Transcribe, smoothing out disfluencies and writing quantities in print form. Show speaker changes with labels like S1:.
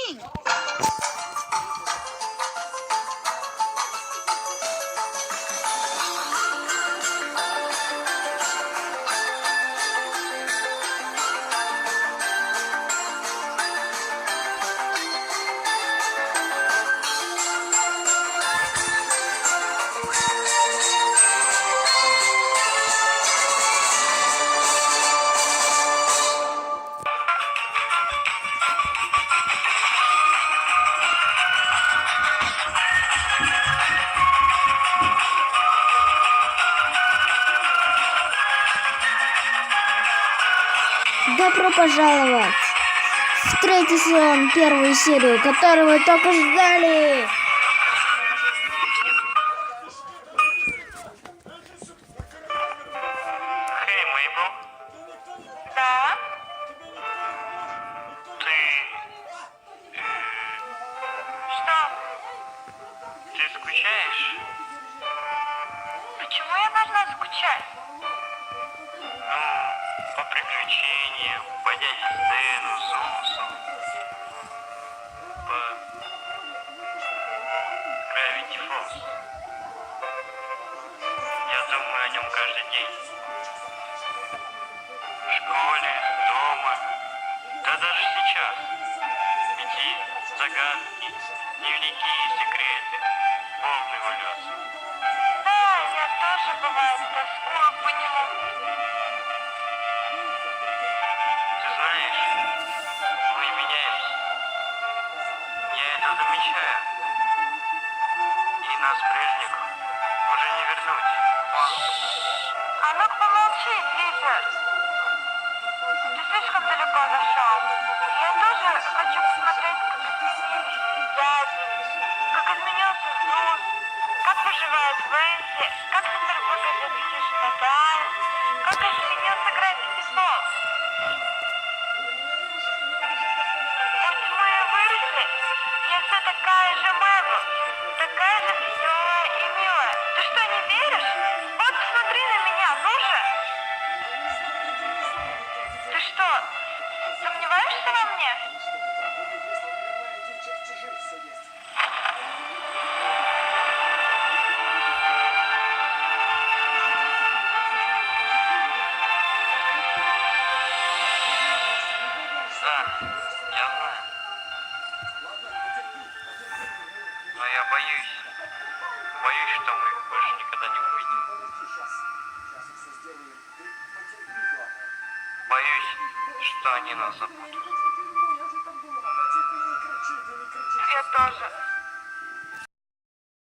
S1: Прикинь.
S2: Добро пожаловать в третий сезон, первую серию, которую вы только ждали.
S3: Хей, Мейбл.
S1: Да?
S3: Ты...
S1: Что?
S3: Ты скучаешь?
S1: Почему я должна скучать?
S3: Ну, по приключениям, по дяде Стэну, Зумсу, по Gravity Falls. Я думаю о нем каждый день. В школе, дома, да даже сейчас. Эти загадки, дневники и секреты, полный улет.
S1: Да, я тоже бывает тоскую по нему.
S3: Ты знаешь, мы меняемся. Я это замечаю. И нас прежних уже не вернуть.
S1: А ну-ка помолчи, Питер. Ты слишком далеко зашел. Я тоже хочу посмотреть, как изменились дяди, как изменился Зус, как поживает Венси, как теперь выглядит хижина Дайс, как изменился Gravity Falls. Хоть мы и выросли, я все такая же Мэбл, такая же веселая и милая. Ты что, не веришь? Вот посмотри на меня, ну же! Ты что, сомневаешься во мне?
S3: Да, я знаю. Но я боюсь. Боюсь, что мы их больше никогда не увидим. Боюсь, что они нас забудут.
S1: Я тоже.